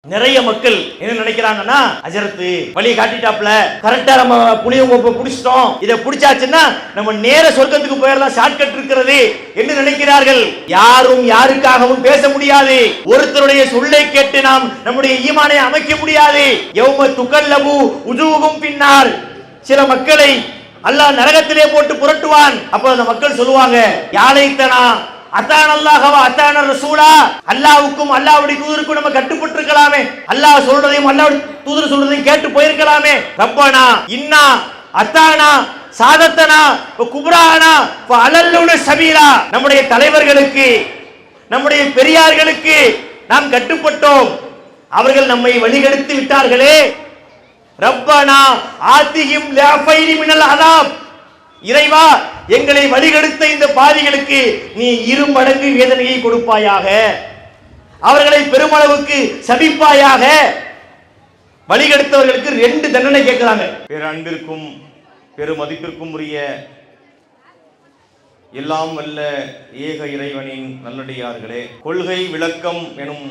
நிறைய மக்கள் என்ன நினைக்கிறாங்கன்னா, அஜரத்து வழியை காட்டிட்டாப்ல, கரெக்டா நம்ம புளியங்கொப்பை புடிச்சிட்டோம், இதை புடிச்சாச்சுன்னா நம்ம நேர சொர்க்கத்துக்கு போயிடலாம், ஷார்ட்கட் இருக்கிறது என்று நினைக்கிறார்கள். யாரும் யாருக்காகவும் பேச முடியாது. ஒருத்தருடைய சொல்லை கேட்டு நாம் நம்முடைய ஈமானை அமைக்க முடியாது. யௌம துகல்லபு உஜூஹும் பின்னார். சில மக்களை அல்லாஹ் நரகத்திலே போட்டு புரட்டுவான். அப்ப அந்த மக்கள் சொல்லுவாங்க, யாலைத்தனா அத்தான் அல்லாஹ்வா அத்தான ரசூலா, அல்லாஹ்வுக்கும் அல்லாஹ்வுடைய தூதருக்கும் நம்ம கட்டுப்பட்டு இருக்கலாமே, அல்லாஹ் சொல்றதையும் அல்லாஹ்வுடைய தூதர் சொல்றதையும் கேட்டு போயிருக்கலாமே. ரப்பனா இன்னா அத்தானா சாதத்தனா குப்ரானா அலல்லுன சபீலா. நம்முடைய தலைவர்களுக்கு நம்முடைய பெரியார்களுக்கு நாம் கட்டுப்பட்டோம், அவர்கள் நம்மை வழிகெடுத்து விட்டார்களே. ரப்பனா ஆத்திஹிம் லஃபைனி மினல் அஸாப். இறைவா, எங்களை வழிகெடுத்த இந்த பாவிகளுக்கு நீ 2 மடங்கு வேதனையை கொடுப்பாயாக, அவர்களை பெருமளவுக்கு சபிப்பாயாக. வழிகெடுத்தவர்களுக்கு 2 தண்டனை கேட்கிறாங்க. பேர் அன்பிற்கும் பெருமதிப்பிற்கும் உரிய எல்லாம் வல்ல ஏக இறைவனின் நல்லடியார்களே, கொள்கை விளக்கம் எனும்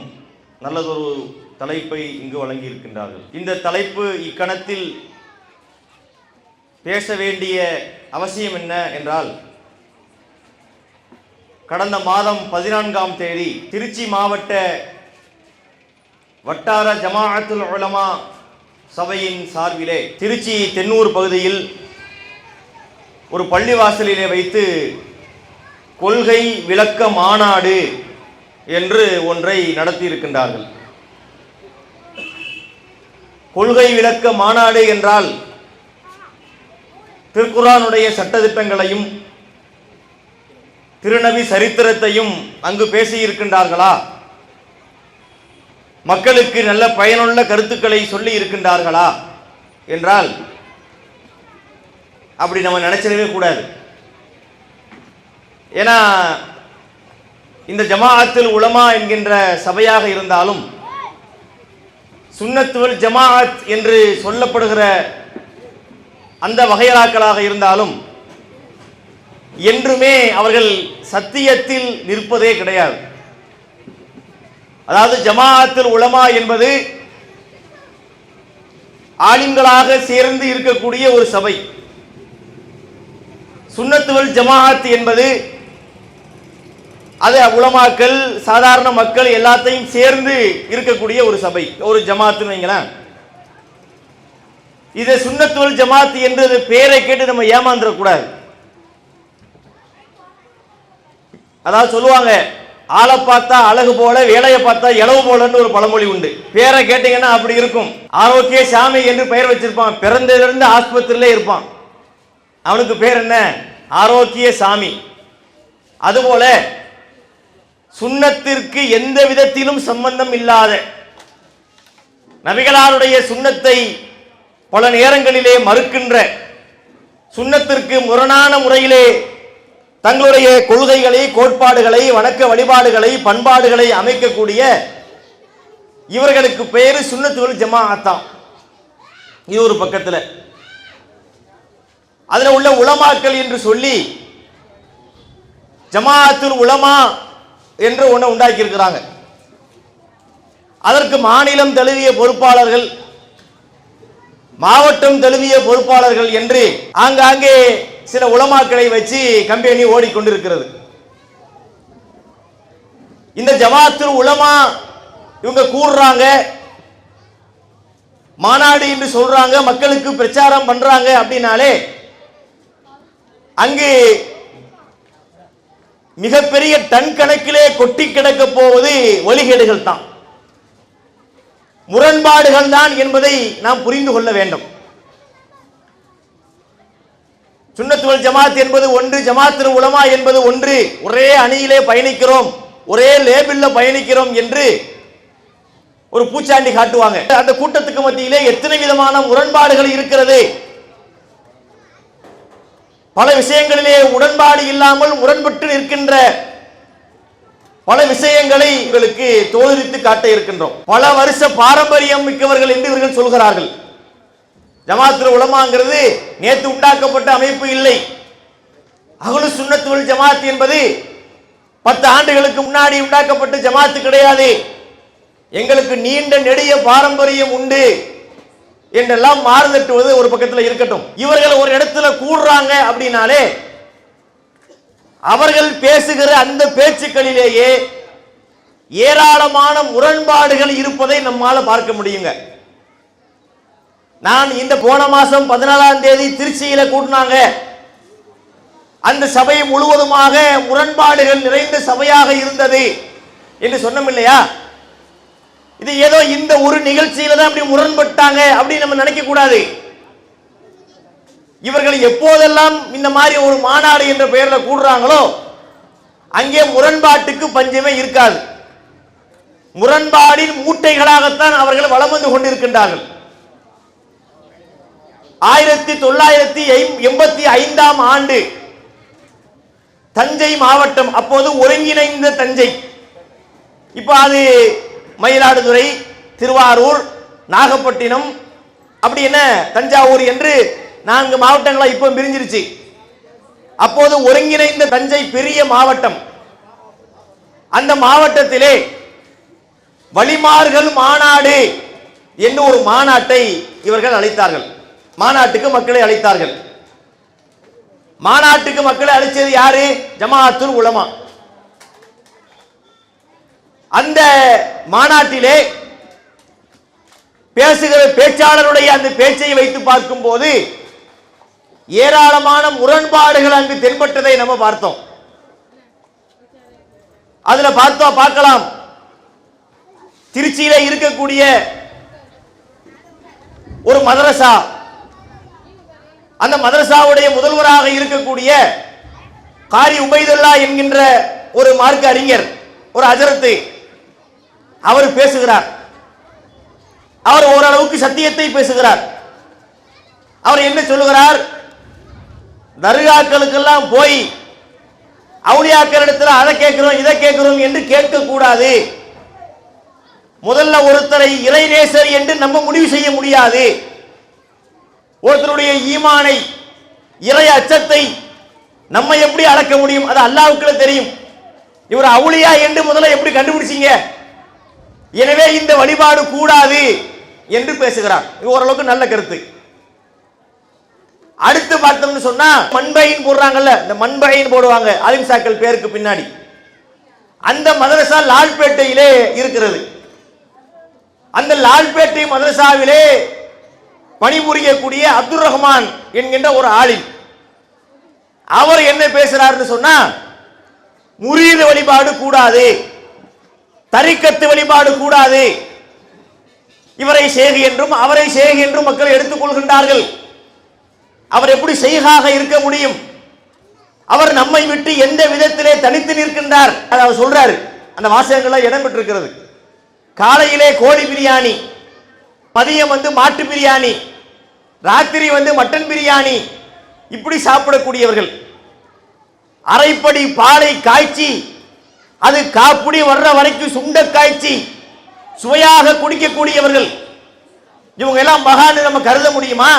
நல்லதொரு தலைப்பை இங்கு வழங்கி இருக்கின்றார்கள். இந்த தலைப்பு இக்கணத்தில் பேச வேண்டிய அவசியம் என்ன என்றால், கடந்த மாதம் 14ஆம் தேதி திருச்சி மாவட்ட வட்டார ஜமாஅத்துல் உலமா சபையின் சார்பிலே திருச்சி தென்னூர் பகுதியில் ஒரு பள்ளிவாசலிலே வைத்து கொள்கை விளக்க மாநாடு என்று ஒன்றை நடத்தி இருக்கின்றார்கள். கொள்கை விளக்க மாநாடு என்றால் திருக்குர்ஆனுடைய சட்டதிட்டங்களையும் திருநபி சரித்திரத்தையும் அங்கு பேசியிருக்கின்றார்களா, மக்களுக்கு நல்ல பயனுள்ள கருத்துக்களை சொல்லி இருக்கின்றார்களா என்றால் அப்படி நம்ம நினைச்சிடவே கூடாது. ஏன்னா இந்த ஜமாஅத்துல் உலமா என்கின்ற சபையாக இருந்தாலும், சுன்னத் வல் ஜமாஅத் என்று சொல்லப்படுகிற அந்த வகையறாக்களாக இருந்தாலும், என்றுமே அவர்கள் சத்தியத்தில் நிற்பதே கிடையாது. அதாவது ஜமாஅத்துல் உலமா என்பது ஆலிம்களாக சேர்ந்து இருக்கக்கூடிய ஒரு சபை. சுன்னத் வல் ஜமாஅத் என்பது அது உலமாக்கள், சாதாரண மக்கள் எல்லாத்தையும் சேர்ந்து இருக்கக்கூடிய ஒரு சபை, ஒரு ஜமாத்துன்னு வைங்களேன். இது சுன்னத் வல் ஜமாத் என்று பேரை கேட்டு நம்ம ஏமாந்துடக்கூடாது. அதாவது சொல்லுவாங்க, ஆளை பார்த்தா அழகு போல, வேலையை பார்த்தா இளவு போலன்னு ஒரு பழமொழி உண்டு. பேரை கேட்டீங்கன்னா அப்படி இருக்கும். ஆரோக்கிய சாமி என்று பெயர் வச்சிருப்பான், பிறந்ததிலிருந்து ஆஸ்பத்திரியிலே இருப்பான், அவனுக்கு பேர் என்ன? ஆரோக்கிய சாமி. அதுபோல சுன்னத்திற்கு எந்த விதத்திலும் சம்பந்தம் இல்லாத, நபிகளாருடைய சுன்னத்தை பல நேரங்களிலே மறுக்கின்ற, சுன்னத்திற்கு முரணான முறையிலே தங்களுடைய கொள்கைகளை, கோட்பாடுகளை, வணக்க வழிபாடுகளை, பண்பாடுகளை அமைக்கக்கூடிய இவர்களுக்கு பெயரு சுன்னத் வல் ஜமாஅத். இது ஒரு பக்கத்தில். அதில் உள்ள உலமாக்கள் என்று சொல்லி ஜமாஅத்துல் உலமா என்று ஒன்றை உண்டாக்கி இருக்கிறாங்க. அதற்கு மாநிலம் தழுவிய பொறுப்பாளர்கள், மாவட்டம் தழுவிய பொறுப்பாளர்கள் என்று ஆங்காங்கே சில உலமாக்களை வச்சு கம்பெனி ஓடிக்கொண்டிருக்கிறது. இந்த ஜமாஅத்துல் உலமா இவங்க கூறுறாங்க, மாநாடு என்று சொல்றாங்க, மக்களுக்கு பிரச்சாரம் பண்றாங்க அப்படின்னாலே அங்கு மிகப்பெரிய டன் கணக்கிலே கொட்டி கிடக்க போவது வழிகேடுகள் தான், முரண்பாடுகள் தான் என்பதை நாம் புரிந்து கொள்ள வேண்டும். சுன்னத் வல் ஜமாத் என்பது ஒன்று, ஜமாஅத்துல் உலமா என்பது ஒன்று. ஒரே அணியிலே பயணிக்கிறோம், ஒரே லேபிள்ல பயணிக்கிறோம் என்று ஒரு பூச்சாண்டி காட்டுவாங்க. அந்த கூட்டத்துக்கு மத்தியிலே எத்தனை விதமான முரண்பாடுகள் இருக்கிறது. பல விஷயங்களிலே உடன்பாடு இல்லாமல் முரண்பட்டு நிற்கின்ற பல விஷயங்களை இவர்களுக்கு தோலுரித்து காட்ட இருக்கின்றோம். பல வருஷ பாரம்பரியம் மிக்கவர்கள் என்று இவர்கள் சொல்கிறார்கள். ஜமாஅத்துல் உலமாங்கிறது நேற்று உண்டாக்கப்பட்ட அமைப்பு இல்லை. அஹ்லு சுன்னத் வல் ஜமாத் என்பது 10 ஆண்டுகளுக்கு முன்னாடி உண்டாக்கப்பட்ட ஜமாத்து கிடையாது. எங்களுக்கு நீண்ட நெடிய பாரம்பரியம் உண்டு என்றெல்லாம் மாறுதட்டுவது ஒரு பக்கத்தில் இருக்கட்டும். இவர்கள் ஒரு இடத்துல கூடுறாங்க அப்படின்னாலே அவர்கள் பேசுகிற அந்த பேச்சுக்களிலேயே ஏராளமான முரண்பாடுகள் இருப்பதை நம்மால பார்க்க முடியுங்க. நான் இந்த போன மாசம் 14ஆம் தேதி திருச்சியில கூட்டினாங்க. அந்த சபை முழுவதுமாக முரண்பாடுகள் நிறைந்த சபையாக இருந்தது என்று சொன்னோம் இல்லையா? இது ஏதோ இந்த ஒரு நிகழ்ச்சியில தான் அப்படி முரண்பட்டாங்க அப்படின்னு நம்ம நினைக்க கூடாது. இவர்கள் எப்போதெல்லாம் இந்த மாதிரி ஒரு மாநாடு என்ற பெயர்ல கூடுறாங்களோ அங்கே முரண்பாட்டுக்கு பஞ்சமே இருக்காது. முரண்பாடின் மூட்டைகளாகத்தான் அவர்கள் வலம் வந்து கொண்டிருக்கின்றார்கள். 1985ஆம் ஆண்டு தஞ்சை மாவட்டம், அப்போது ஒருங்கிணைந்த தஞ்சை, இப்ப அது மயிலாடுதுறை, திருவாரூர், நாகப்பட்டினம், அப்படி என்ன தஞ்சாவூர் என்று 4 மாவட்டங்களா இப்ப பிரிஞ்சிருச்சு. அப்போது ஒருங்கிணைந்த தஞ்சை பெரிய மாவட்டம். அந்த மாவட்டத்திலே வழிமார்கள் மாநாடு என்று ஒரு மாநாட்டை இவர்கள் அழைத்தார்கள். மாநாட்டுக்கு மக்களை அழைத்தார்கள். மாநாட்டுக்கு மக்களை அழைச்சது யாரு? ஜமாஅத்துல் உலமா. அந்த மாநாட்டிலே பேசுகிற பேச்சாளருடைய அந்த பேச்சை வைத்து பார்க்கும் போது ஏராளமான முரண்பாடுகள் அங்கு தென்பட்டதை நம்ம பார்த்தோம். அதுல பார்க்கலாம், திருச்சியில இருக்கக்கூடிய ஒரு மதரசா, அந்த மதரசாவுடைய முதல்வராக இருக்கக்கூடிய காரி உபைதுல்லா என்கின்ற ஒரு மார்க்க அறிஞர், ஒரு ஹஜரத்து, அவர் பேசுகிறார். அவர் ஓரளவுக்கு சத்தியத்தை பேசுகிறார். அவர் என்ன சொல்லுகிறார்? தர்காக்களுக்கெல்லாம் போய் அவுலியாக்கள் இடத்துல அதை கேட்கிறோம் இதை கேட்கிறோம் என்று கேட்க கூடாது. முதல்ல ஒருத்தரை இறைநேசர் என்று நம்ம முடிவு செய்ய முடியாது. ஒருத்தருடைய ஈமானை, இறை அச்சத்தை நம்ம எப்படி அளக்க முடியும்? அது அல்லாஹ்வுக்கு தெரியும். இவர் அவுலியா என்று முதல்ல எப்படி கண்டுபிடிச்சீங்க? எனவே இந்த வழிபாடு கூடாது என்று பேசுகிறார். இது ஓரளவுக்கு நல்ல கருத்து. அடுத்து பார்த்தோம்னு சொன்னா மண்பையின் போடுறாங்கல்ல, இந்த மண்பையின் போடுவாங்க அலிம்சாக்கள் பேருக்கு பின்னாடி. அந்த மதரசா லால்பேட்டையிலே இருக்கிறது. அந்த லால்பேட்டை மதரசாவிலே பணிபுரியக்கூடிய அப்துல் ரஹ்மான் என்கின்ற ஒரு ஆலிம், அவர் என்ன பேசுறாருன்னு சொன்னா, முரீது வழிபாடு கூடாது, தரிக்கத்து வழிபாடு கூடாது, இவரை ஷேக் என்றும் அவரை ஷேக் என்றும் மக்கள் எடுத்துக் கொள்கின்றார்கள். அவர் எப்படி ஷேகாக இருக்க முடியும்? அவர் நம்மை விட்டு எந்த விதத்திலே தனித்து நிற்கின்றார்? அவர் சொல்றாரு. அந்த வாசகங்கள்ல இடம் பெற்றிருக்கிறது. காலையிலே கோழி பிரியாணி, மதியம் மாட்டு பிரியாணி, ராத்திரி மட்டன் பிரியாணி, இப்படி சாப்பிடக்கூடியவர்கள். அரைப்படி பாலை காய்ச்சி அது காப்புடி வர்ற வரைக்கும் சுண்ட காய்ச்சி சுவையாக குடிக்கக்கூடியவர்கள். இவங்க எல்லாம் மகான் நம்ம கருத முடியுமா?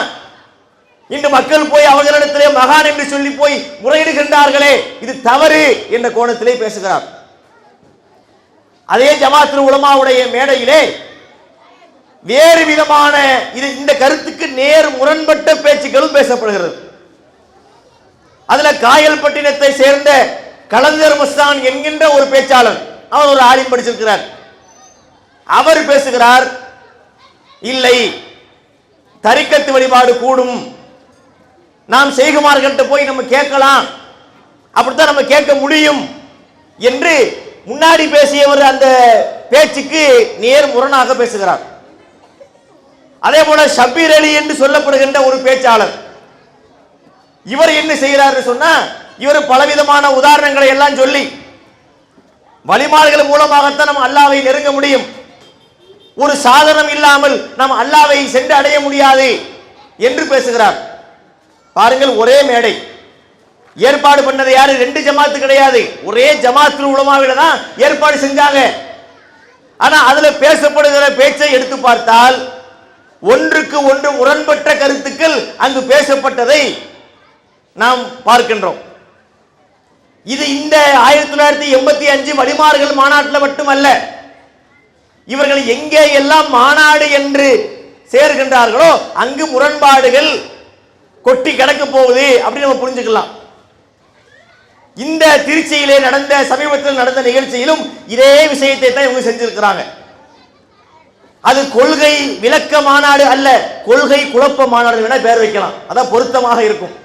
இன்று மக்கள் போய் அவர்களிடத்திலே மகான் என்று சொல்லி போய் முறையிடுகின்றார்களே, இது தவறு என்ற கோணத்திலே பேசுகிறார். அதே ஜமாஅத்துல் உலமாவுடைய மேடையிலே வேறு விதமான இந்த கருத்துக்கு நேர் முரண்பட்ட பேச்சுக்களும் பேசப்படுகிறது. அதுல காயல்பட்டினத்தை சேர்ந்த கலந்தர் மஸ்தான் என்கின்ற ஒரு பேச்சாளர், அவர் ஒரு ஆலிம் படிச்சிருக்கிறார். அவர் பேசுகிறார், இல்லை தரிக்கத்து வழிபாடு கூடும், நாம் செய்குமார்கிட்ட போய் நம்ம கேட்கலாம், அப்படித்தான் நம்ம கேட்க முடியும் என்று முன்னாடி பேசியவர் அந்த பேச்சுக்கு நேர் முரணாக பேசுகிறார். அதே போல ஷபீர் அலி என்று சொல்லப்படுகின்ற ஒரு பேச்சாளர், இவர் என்ன செய்கிறார் சொன்னா, இவர் பலவிதமான உதாரணங்களை எல்லாம் சொல்லி வழிமாடுகள் மூலமாகத்தான் நம்ம அல்லாஹ்வை நெருங்க முடியும், ஒரு சாதனம் இல்லாமல் நாம் அல்லாஹ்வை சென்று அடைய முடியாது என்று பேசுகிறார். பாருங்கள், ஒரே மேடை ஏற்பாடு பண்ணது யாரு? 2 ஜமாத்து கிடையாது, ஒரே ஜமாத்துல் உலமாவில தான் ஏற்பாடு செஞ்சாங்க. ஆனா அதுல பேசப்படுகிற பேச்சை எடுத்து பார்த்தால் ஒன்றுக்கு ஒன்று முரண்பட்ட கருத்துக்கள் அங்கு பேசப்பட்டதை நாம் பார்க்கின்றோம். இது இந்த 1985 வழிமாறுகள் மாநாட்டில் மட்டுமல்ல, இவர்கள் எங்கே எல்லாம் மாநாடு என்று சேர்கின்றார்களோ அங்கு முரண்பாடுகள் கொட்டி கிடக்க போகுது அப்படின்னு நம்ம புரிஞ்சுக்கலாம். இந்த திருச்சியிலே நடந்த சமீபத்தில் நடந்த நிகழ்ச்சியிலும் இதே விஷயத்தை தான் இவங்க செஞ்சிருக்கிறாங்க. அது கொள்கை விளக்க மாநாடு அல்ல, கொள்கை குழப்ப மாநாடு என பெயர் வைக்கலாம், அதான் பொருத்தமாக இருக்கும்.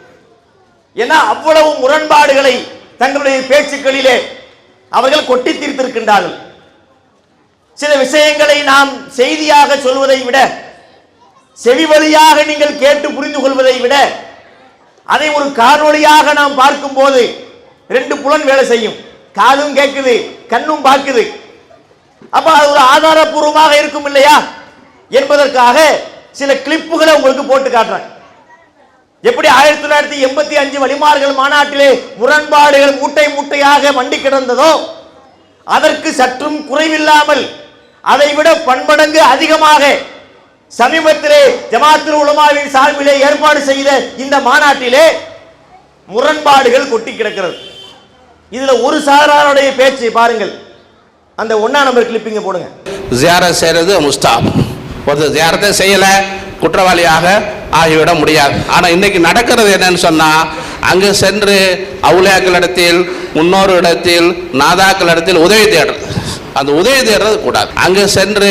ஏன்னா அவ்வளவு முரண்பாடுகளை தங்களுடைய பேச்சுக்களிலே அவர்கள் கொட்டி தீர்த்திருக்கின்றார்கள். சில விஷயங்களை நாம் செய்தியாக சொல்வதை விட, செவி வழியாக நீங்கள் கேட்டு புரிந்து கொள்வதை விட, அதை ஒரு காணொளியாக நாம் பார்க்கும் போது ரெண்டு புலன் வேலை செய்யும். காதும் கேட்குது, கண்ணும் பார்க்குது. அப்ப அது ஒரு ஆதாரபூர்வமாக இருக்கும் இல்லையா என்பதற்காக சில கிளிப்புகளை உங்களுக்கு போட்டு காட்டுறேன். எப்படி 1985 வழிமார்கள் மாநாட்டிலே முரண்பாடுகள் மூட்டை மூட்டையாக மண்டி கிடந்ததோ அதற்கு சற்றும் குறைவில்லாமல் அதைவிட பன்மடங்கு அதிகமாக சமீபத்திலே ஜமாத்துல் உலமாவின் சார்பிலே ஏற்பாடு செய்த இந்த மாநாட்டிலே முரண்பாடுகள் கொட்டி கிடக்கிறது. இதுல ஒரு சாராருடைய பேச்சு பாருங்கள். அந்த 1ஆம் நம்பர் கிளிப்பிங்க போடுங்க. ஜியாரத் செய்யறது முஸ்தாப். ஒரு ஜியாரத்தை செய்யல குற்றவாளியாக ஆகிவிட முடியாது. ஆனா இன்னைக்கு நடக்கிறது என்னன்னு சொன்னா, அங்கு சென்று அவுலியாக்களிடத்தில், முன்னோரு இடத்தில், நாதாக்களிடத்தில் உதவி தேடுறது. அந்த உதவி தேடுறது கூடாது. அங்கு சென்று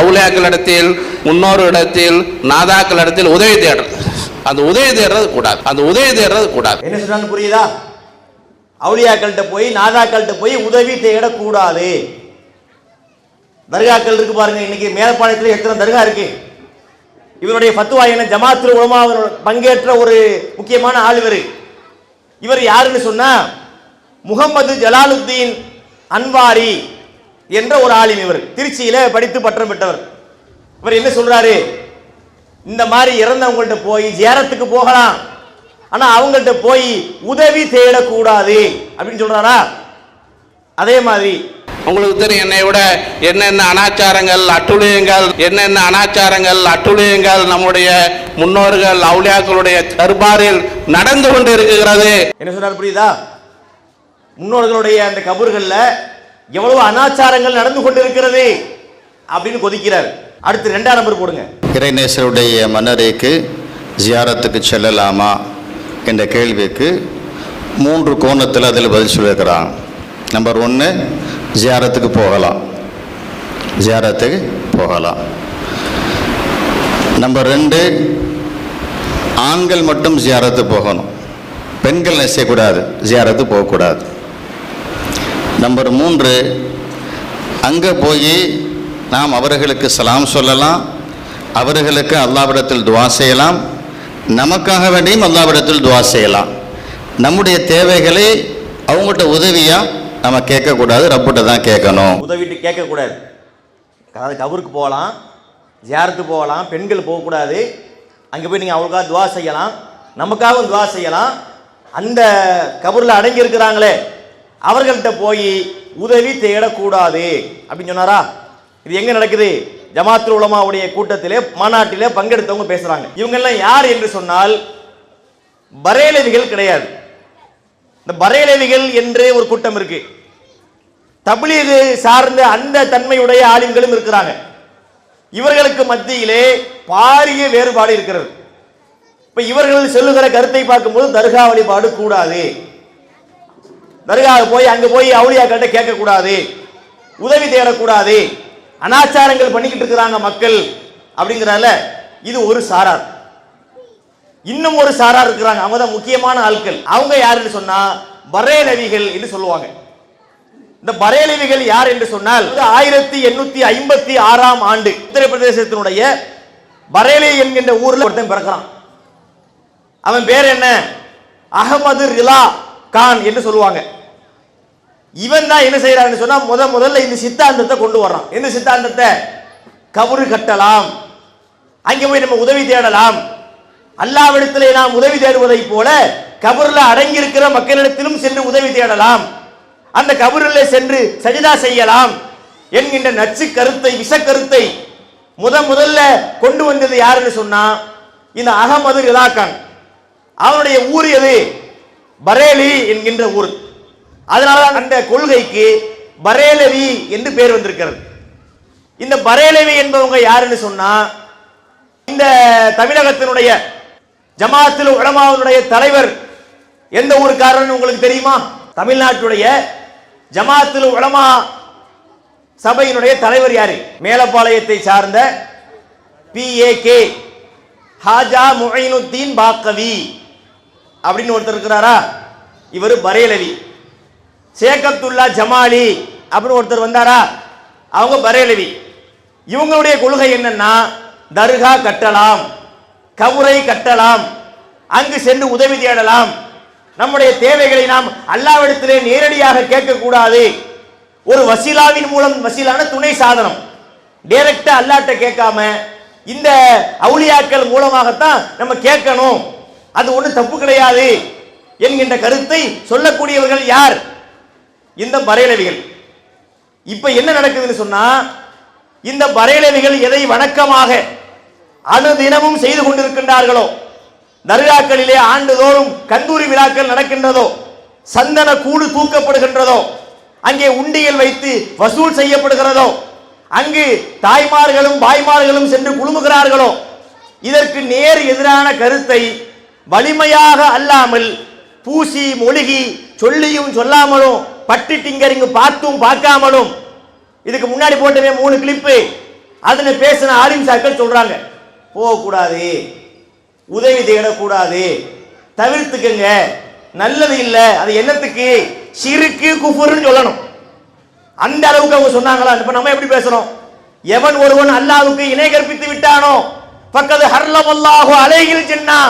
அவுலியாக்களிடத்தில், முன்னோரு இடத்தில், நாதாக்களிடத்தில் உதவி தேடுறது. அந்த உதவி தேடுறது கூடாது. அந்த உதவி தேடுறது கூடாது. என்ன சொன்னாலும் புரியுதா? அவுலியாக்கள்கிட்ட போய், நாதாக்கள்கிட்ட போய் உதவி தேடக்கூடாது. தர்காக்கள் இருக்கு பாருங்க. இன்னைக்கு மேலப்பாளையத்தில் எத்தனை தர்கா இருக்கு. இவருடைய ஃபத்வா என்ன? ஜமாத்துல் உலமா பங்கேற்ற ஒரு முக்கியமான ஆள் இவர் யாருன்னு சொன்னா, முகமது ஜலாலுத்தீன் அன்வாரி என்ற ஒரு ஆலிம். இவர் திருச்சியில படித்து பட்டம் பெற்றவர். இவர் என்ன சொல்றாரு? இந்த மாதிரி இறந்தவங்கள்ட்ட போய் ஜியாரத்துக்கு போகலாம், ஆனா அவங்கள்ட்ட போய் உதவி தேடக்கூடாது அப்படின்னு சொல்றாரா? அதே மாதிரி உங்களுக்கு தெரியும், என்னை விட என்னென்ன அனாச்சாரங்கள் அட்டுழியங்கள் நம்முடைய முன்னோர்கள் அவுலியாக்களுடைய தர்பாரில் நடந்து கொண்டு இருக்கிறது. என்ன சொன்னார் புரியுதா? முன்னோர்களுடைய அந்த கபூர்கள்ல எவ்வளவு அனாச்சாரங்கள் நடந்து கொண்டு இருக்கிறது அப்படின்னு கொதிக்கிறார். அடுத்து 2ஆம் நம்பர் போடுங்க. இறைநேசருடைய மன்னரைக்கு ஜியாரத்துக்கு செல்லலாமா என்ற கேள்விக்கு 3 கோணத்தில் அதில் பதில் சொல்லியிருக்கிறான். நம்பர் 1, ஜியாரத்துக்கு போகலாம். நம்பர் 2, ஆண்கள் மட்டும் ஜியாரத்து போகணும், பெண்கள் செய்யக்கூடாது, ஜியாரத்து போகக்கூடாது. நம்பர் 3, அங்கே போய் நாம் அவர்களுக்கு சலாம் சொல்லலாம், அவர்களுக்கு அல்லாஹ்விடத்தில் துஆ செய்யலாம், நமக்காக வேண்டியும் அல்லாஹ்விடத்தில் துஆ செய்யலாம். நம்முடைய தேவைகளை அவங்ககிட்ட உதவியா நம்ம கேட்கக்கூடாது, ரப்பிட்ட தான் கேட்கணும். உதவிட்டு கேட்கக்கூடாது. அதாவது கபருக்கு போகலாம், ஜியாரத்து போகலாம், பெண்கள் போகக்கூடாது. அங்கே போய் நீங்கள் அவங்களுக்காக துஆ செய்யலாம், நமக்காகவும் துஆ செய்யலாம். அந்த கபூரில் அடங்கி இருக்கிறாங்களே அவர்கள்ட்ட போய் உதவி தேடக்கூடாது அப்படின்னு சொன்னாரா? இது எங்க நடக்குது? ஜமாத்துல் உலமாவுடைய கூட்டத்திலே, மாநாட்டிலே பங்கெடுத்தவங்க பேசுறாங்க. இவங்கெல்லாம் யார் என்று சொன்னால் பரேலவிகள் கிடையாது. இந்த பரேலவிகள் என்று ஒரு கூட்டம் இருக்கு. தப்லீக் சார்ந்த அந்த தன்மையுடைய ஆலிம்களும் இருக்கிறாங்க. இவர்களுக்கு மத்தியிலே பாரிய வேறுபாடு இருக்கிறது. இப்ப இவர்கள் சொல்லுகிற கருத்தை பார்க்கும்போது தர்கா வழிபாடு கூடாது, தர்கா போய் அங்க போய் அவுலியாக்கிட்ட கேட்க கூடாது, உதவி தேடக்கூடாது, அனாச்சாரங்கள் பண்ணிக்கிட்டு இருக்கிறாங்க மக்கள் அப்படிங்கிறதால இது ஒரு சாரார். இன்னும் ஒரு சாரார் இருக்கிறாங்க, அவங்க தான் முக்கியமான ஆட்கள். அவங்க யாருன்னு சொன்னா பரேலவிகள் என்று சொல்லுவாங்க. இந்த பரேலவிகள் யார் என்று சொன்னால் 1856ஆம் ஆண்டு உத்தரப்பிரதேசத்தினுடைய பரேலி என்கின்ற ஊர்ல ஒருத்தன் பிறக்கிறான். அவன் பேர் என்ன? அகமது ரிலா கான் என்று சொல்லுவாங்க. இவன் தான் என்ன செய்யறான்னு சொன்னா முதல்ல இந்த சித்தாந்தத்தை கொண்டு வர்றான். இந்த சித்தாந்தத்தை கபரு கட்டலாம், அங்கே போய் நம்ம உதவி தேடலாம், அல்லாஹ்விடத்திலே நாம் உதவி தேடுவதை போல கபர்ல அடங்கி இருக்கிற மக்களிடத்திலும் சென்று உதவி தேடலாம், அந்த கபரில் சென்று சஜிதா செய்யலாம் என்கின்ற நச்சு கருத்தை, விஷ கருத்தை முதல்ல கொண்டு வந்தது யாருன்னு சொன்னா இந்த அகமது ரிலா கான். அவனுடைய ஊர் எது? பரேலி என்கின்ற ஊர். அதனால அந்த கொள்கைக்கு பரேலவி என்று பெயர் வந்திருக்கிறது. இந்த பரேலவி என்பவங்க யாருன்னு சொன்னா, இந்த தமிழகத்தினுடைய ஜமாஅத்துல் உலமாவுடைய தலைவர் எந்த ஊருக்காரன்னு உங்களுக்கு தெரியுமா? தமிழ்நாட்டுடைய ஜமாஅத்துல் உலமா சபையினுடைய தலைவர் யாரு? மேலப்பாளையத்தை சார்ந்த PAK ஹாஜா முஹைனுத்தீன் பாக்கவி அப்படின்னு ஒருத்தர் இருக்கிறாரா, இவர் பரேலவி. ஷேக் அப்துல்லா ஜமாலி அப்படின்னு ஒருத்தர் வந்தாரா, அவங்க பரேலவி. இவங்களுடைய கொள்கை என்னன்னா, தர்கா கட்டலாம், கபரை கட்டலாம், அங்கு சென்று உதவி தேடலாம், நம்முடைய தேவைகளை நாம் அல்லாஹ்விடத்திலே நேரடியாக கேட்கக்கூடாது, ஒரு வசீலாவின் மூலம், வசீலான துணை சாதனம், டைரக்டா அல்லாஹ்ட்ட கேட்காம இந்த அவுலியாக்கள் மூலமாகத்தான் நம்ம கேட்கணும், அது ஒன்றும் தப்பு கிடையாது என்கின்ற கருத்தை சொல்லக்கூடியவர்கள் யார்? இந்த பரேலவிகள். இப்ப என்ன நடக்குதுன்னு சொன்னா, இந்த பரேலவிகள் எதை வணக்கமாக அனுதினமும் செய்து கொண்டிருக்கின்றார்களோ, தர்காக்களிலே ஆண்டுதோறும் கந்தூரி விழாக்கள் நடக்கின்றதோ, சந்தன கூடு தூக்கப்படுகின்றதோ, அங்கே உண்டியல் வைத்து வசூல் செய்யப்படுகிறதோ, அங்கு தாய்மார்களும் பாய்மார்களும் சென்று குழுமுகிறார்களோ, இதற்கு நேர் எதிரான கருத்தை வலிமையாக அல்லாமல் பூசி மொழிகி சொல்லியும் சொல்லாமலும் பட்டு டிங்கரிங் பார்த்தும் பார்க்காமலும், இதுக்கு முன்னாடி போட்டவே 3 கிளிப்பு, அதுல பேசின ஆலிம் சாக்கள் சொல்றாங்க, போகக்கூடாது, உதவி தேடக்கூடாது, தவிர்த்துக்கங்க, நல்லது இல்லை, அது என்னத்துக்கு ஷிருக்கு குஃபுர்னு சொல்லணும். அந்த அளவுக்கு அவங்க சொன்னாங்களா? இப்ப நம்ம எப்படி பேசுறோம்? எவன் ஒருவன் அல்லாஹ்வுக்கு இணை கற்பித்து விட்டானோ ஃபக்கது ஹர்ரமல்லாஹு அலைஹில் ஜன்னா,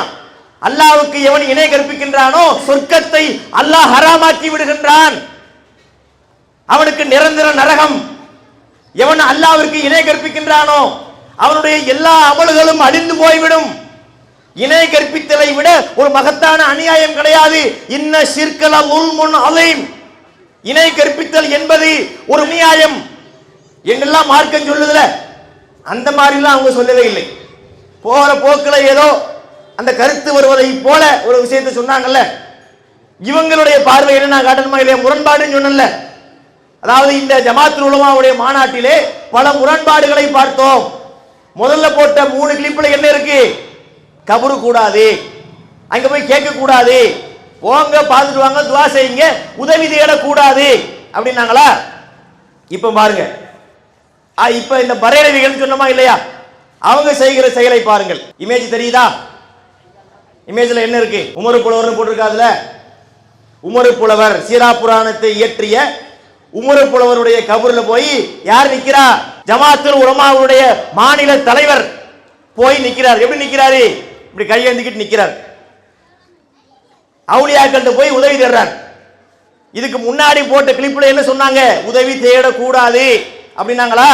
அல்லாஹ்வுக்கு எவன் இணை கற்பிக்கின்றானோ சொர்க்கத்தை அல்லாஹ் ஹராமாக்கி விடுகின்றான், அவனுக்கு நிரந்தர நரகம். எவன் அல்லாஹ்விற்கு இணை கற்பிக்கின்றானோ அவனுடைய எல்லா அமல்களும் அழிந்து போய்விடும். இணை கற்பித்தலை விட ஒரு மகத்தான அநியாயம் கிடையாது. இன்ன ஷிர்கல உல்முன் அலீம், இணை கற்பித்தல் என்பது ஒரு அநியாயம் என்றெல்லாம் மார்க்கம் சொல்லுதுல, அந்த மாதிரிலாம் அவங்க சொல்லவே இல்லை. போற போக்குல ஏதோ அந்த கருத்து வருவதை போல ஒரு விஷயத்தை சொன்னாங்கல்ல, இவங்களுடைய பார்வை என்ன நான் காட்டணுமா இல்லையா? முரண்பாடுன்னு சொன்னல. அதாவது இந்த ஜமாத்துல் உலமாவுடைய மாநாட்டிலே பல முரண்பாடுகளை பார்த்தோம். முதல்ல போட்ட 3 கிளிப்ல என்ன இருக்கு? கபரு கூடாது, அங்க போய் கேட்க கூடாது, போங்க பார்த்துட்டு வாங்க, துவா செய்யுங்க, உதவி தேடக்கூடாது அப்படின்னாங்களா? இப்ப பாருங்க, இப்ப இந்த பரேலவிகள் சொன்னமா இல்லையா, அவங்க செய்கிற செயலை பாருங்கள். இமேஜ் தெரியுதா? இமேஜ்ல என்ன இருக்கு? உமரு புலவர் போட்டிருக்காதுல, உமரு புலவர் சீரா புராணத்தை இயற்றிய உமரு புலவருடைய கபூர்ல போய் யார் நிக்கிறா? ஜமாத்துல் உலமாவுடைய மாநில தலைவர் போய் நிக்கிறார். எப்படி நிக்கிறாரு? இப்படி கையேந்திக்கிட்டு நிக்கிறார். அவுலியாக்கள்கிட்ட போய் உதவி தேடுறார். இதுக்கு முன்னாடி போட்ட கிளிப்ல என்ன சொன்னாங்க? உதவி தேடக்கூடாது அப்படின்னாங்களா?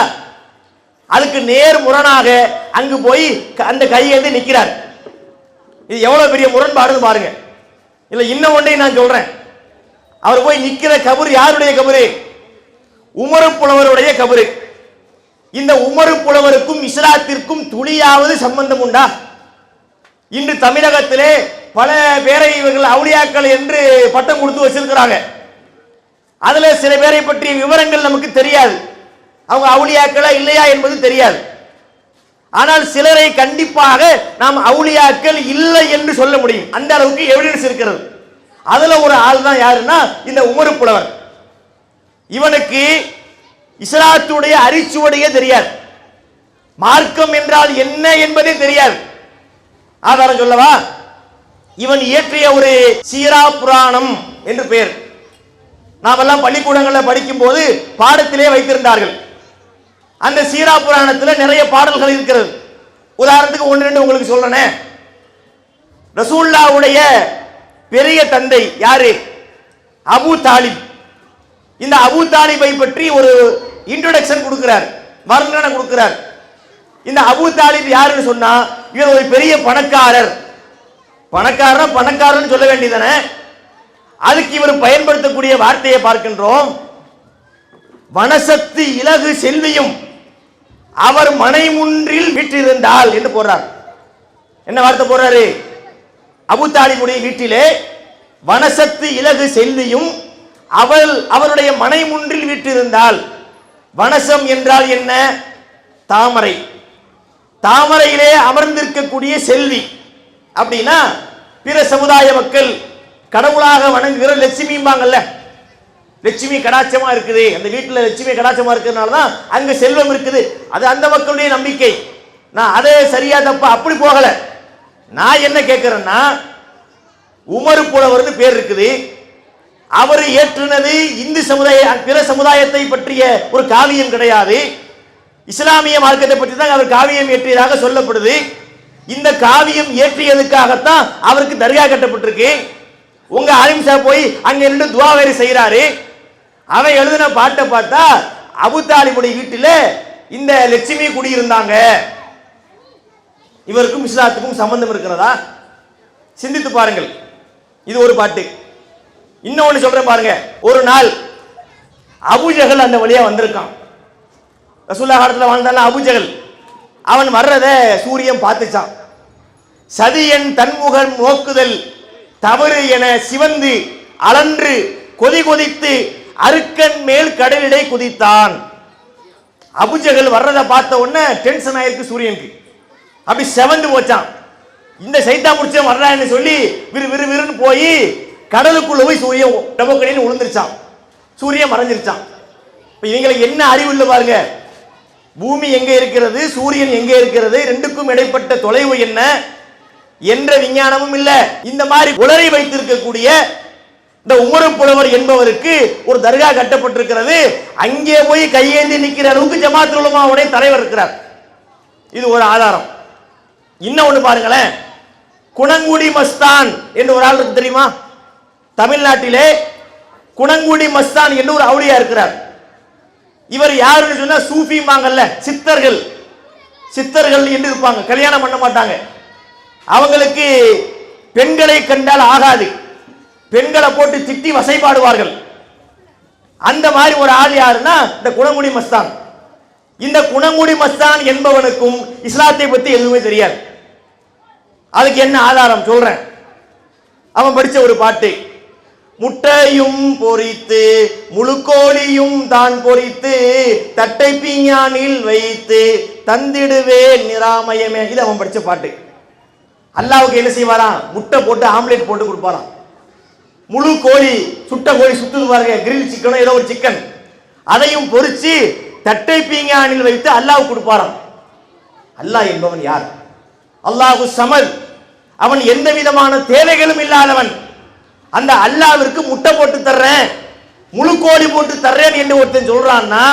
அதுக்கு நேர் முரணாக அங்கு போய் அந்த கையேந்தி நிக்கிறார். இது எவ்வளவு பெரிய முரண்பாடுன்னு பாருங்க. இல்ல இன்னும் ஒன்றை நான் சொல்றேன். அவர் போய் நிக்கிற கபரு யாருடைய கபரு? உமரு புலவருடைய கபரு. இந்த உமரு புலவருக்கும் இஸ்லாத்திற்கும் துளியாவது சம்பந்தம் உண்டா? இன்று தமிழகத்திலே பல பேரை இவர்கள் அவுலியாக்கள் என்று பட்டம் கொடுத்து வச்சிருக்கிறாங்க. அதுல சில பேரை பற்றிய விவரங்கள் நமக்கு தெரியாது, அவங்க அவுலியாக்களா இல்லையா என்பது தெரியாது. ஆனால் சிலரை கண்டிப்பாக நாம் அவுலியாக்கள் இல்லை என்று சொல்ல முடியும், அந்த அளவுக்கு எவிடன்ஸ் இருக்கிறது. அதுல ஒரு ஆள் தான் யாருன்னா இந்த உமரு புலவர். இவனுக்கு இஸ்லாத்துடைய அரிச்சுவடையே தெரியாது, மார்க்கம் என்றால் என்ன என்பதே தெரியாது. ஆதாரம் சொல்லவா? இவன் இயற்றிய ஒரு சீரா புராணம் என்று பெயர். நாமெல்லாம் பள்ளிக்கூடங்களில் படிக்கும் போது பாடத்திலே வைத்திருந்தார்கள். அந்த சீரா புராணத்தில் நிறைய பாடல்கள் இருக்கிறது. உதாரணத்துக்கு 1-2 உங்களுக்கு சொல்றேனே. ரசூலுல்லாஹ்வுடைய பெரிய தந்தை யாரு? அபூ தாலிப். இந்த அபூ தாலிபை பற்றி ஒரு இன்ட்ரோடக்ஷன் கொடுக்கிறார், வர்ணனை கொடுக்கிறார். இந்த அபூ தாலிப் யாருன்னு சொன்னா, இவர் ஒரு பெரிய பணக்காரர். பணக்காரன்னு சொல்ல வேண்டியதானே? அதுக்கு இவர் பயன்படுத்தக்கூடிய வார்த்தையை பார்க்கின்றோம். வனசத்து இலகு செல்வியும் அவர் மனை முன்றில் வீற்றிருந்தால் என்று போறார். என்ன வார்த்தை போறாரு? அபூ தாலிபுடைய வீட்டிலே வனசத்து இலகு செல்வியும் அவருடைய மனை முன்றில் வீற்றிருந்தால். வனசம் என்றால் என்ன? தாமரை, தாமரையிலே அமர்ந்திருக்கக்கூடிய செல்வி அப்படின்னா பிற சமுதாய மக்கள் கடவுளாக வணங்குகிற லட்சுமிம்பாங்கல்ல. லட்சுமி கடாட்சமா இருக்குது, அந்த வீட்டில் லட்சுமி கடாட்சமா இருக்கிறதுனால தான் அங்க செல்வம் இருக்குது. அது அந்த மக்களுடைய நம்பிக்கை. நான் அதே சரியா தப்பா அப்படி போகல. நான் என்ன கேட்கிறேன்னா, உமர் புலவர்னு பேர் இருக்குது. அவர் ஏற்றுனது இந்து சமுதாய பிற சமுதாயத்தை பற்றிய ஒரு காவியம் கிடையாது. இஸ்லாமிய மார்க்கத்தை பற்றி தான் அவர் காவியம் இயற்றியதாக சொல்லப்படுது. இந்த காவியம் இயற்றியதுக்காகத்தான் அவருக்கு தர்கா கட்டப்பட்டிருக்கு. உங்க ஆலிம் சாஹிப் போய் அங்க இருந்து துவா வேறு செய்யறாரு. அவன் எழுதின பாட்டை பார்த்தா அபு தாலிபுடைய வீட்டில் இந்த லட்சுமி குடியிருந்தாங்க. இவருக்கும் இஸ்லாத்துக்கும் சம்பந்தம் இருக்கிறதா? சிந்தித்து பாருங்கள். இது ஒரு பாட்டு. இன்னொன்னு சொல்றேன் பாருங்க. ஒரு நாள் அபூஜஹல் அந்த வழியா வந்திருக்கான். ரசூலுல்லாஹ் காலத்துல வாழ்ந்தாலும் அபூஜஹல். அவன் வர்றத சூரியன் பார்த்துச்சான். சதியன் தன்முகன் நோக்குதல் தவறு என சிவந்து அலன்று கொதி கொதித்து அருக்கன் மேல் கடலிடை குதித்தான். அபூஜஹல் வர்றத பார்த்த உடனே டென்ஷன் ஆயிருக்கு சூரியனுக்கு. அப்படி செவந்து போச்சான். இந்த சைத்தா முடிச்ச வர்றான்னு சொல்லி விறு விறு விறுன்னு போய் கடலுக்குள்ள போய் சூரியன் டபக்கடின்னு விழுந்துருச்சான். சூரியன் மறைஞ்சிருச்சான். இப்ப இவங்களுக்கு என்ன அறிவு இல்லை பாருங்க. பூமி எங்க இருக்கிறது, சூரியன் எங்க இருக்கிறது, ரெண்டுக்கும் இடைப்பட்ட தொலைவு என்ன என்ற விஞ்ஞானமும் இல்ல. இந்த மாதிரி உளறி வைத்திருக்கக்கூடிய இந்த உமர் புலவர் என்பவருக்கு ஒரு தர்கா கட்டப்பட்டிருக்கிறது. அங்கே போய் கையேந்தி நிற்கிற அளவுக்கு ஜமாத்துல் உலமாவுடைய தலைவர் இருக்கிறார். இது ஒரு ஆதாரம். இன்னொன்னு பாருங்களேன். குணங்குடி மஸ்தான் என்று ஒரு ஆள் இருக்கு தெரியுமா? தமிழ்நாட்டிலே குணங்குடி மஸ்தான் என்று ஒரு அவுலியா இருக்கிறார். இவர் யாருன்னு சொன்னா சூஃபிமாங்கல்ல, சித்தர்கள். சித்தர்கள் என்று இருப்பாங்க, கல்யாணம் பண்ண மாட்டாங்க. அவங்களுக்கு பெண்களை கண்டால் ஆகாது, பெண்களை போட்டு திட்டி வசைபாடுவார்கள். அந்த மாதிரி ஒரு ஆள் யாருன்னா இந்த குணங்குடி மஸ்தான். இந்த குணங்குடி மஸ்தான் என்பவனுக்கும் இஸ்லாத்தை பத்தி எதுவுமே தெரியாது. அதுக்கு என்ன ஆதாரம் சொல்றேன். அவன் படிச்ச ஒரு பாட்டு. முட்டையும் பொறித்து முழுக்கோழியும் தான் பொறித்து தட்டை பீஞானில் வைத்து தந்திடுவேன் நிராமயமே. இது அவன் படிச்ச பாட்டு. அல்லாவுக்கு என்ன செய்வாராம்? முட்டை போட்டு ஆம்லேட் போட்டு கொடுப்பாராம். முழு கோழி, சுட்ட கோழி சுத்துது பாருங்க, கிரில் சிக்கனோ ஏதோ ஒரு சிக்கன், அதையும் பொறிச்சு தட்டை பீஞானில் வைத்து அல்லாஹ் கொடுப்பாராம். அல்லாஹ் என்பவன் யார்? அல்லாஹு சமத். அவன் எந்த விதமான தேவைகளும் இல்லாதவன். அந்த அல்லாவிற்கு முட்டை போட்டு தர்றேன், முழு கோழி போட்டு தர்றேன் என்று ஒருத்தன் சொல்றான்னா,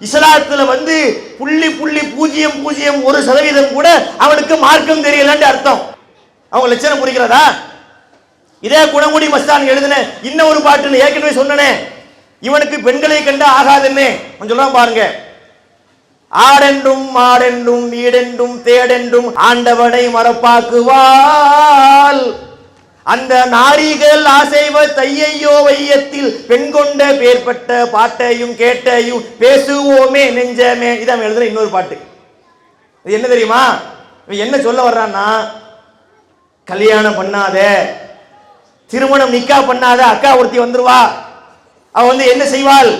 இஸ்லாத்துல வந்து புள்ளி புள்ளி 0.01% கூட அவனுக்கு மார்க்கம் தெரியலன்னு அர்த்தம். அவங்க லட்சணம் புரிகிறதா? இதே குணங்குடி மஸ்தான் எழுதின இன்னொரு பாட்டுன்னு ஏற்கனவே சொன்னனே, இவனுக்கு பெண்களை கண்டு ஆகாதுன்னு சொல்றான் பாருங்க. ஆடென்றும் மாடென்றும் வீடென்றும் தேடென்றும் ஆண்டவனை மறப்பாக்குவாள் அந்த நாரிகள் ஆசைவ தையையோ வையத்தில் பெண் கொண்ட பேர்பட்ட பாட்டையும் கேட்டையும் பேசுவோமே நெஞ்சமே. இதான் எழுதுற இன்னொரு பாட்டு. இது என்ன தெரியுமா? என்ன சொல்ல வர்றான்னா, கல்யாணம் பண்ணாத, திருமணம் நிக்கா பண்ணாத அக்கா ஒருத்தி வந்துருவா. அவ வந்து என்ன செய்வாள்?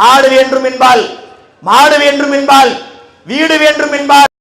ஆடு வேண்டும் என்பாள், மாடு வேண்டும் என்பாள், வீடு வேண்டும் என்பாள்.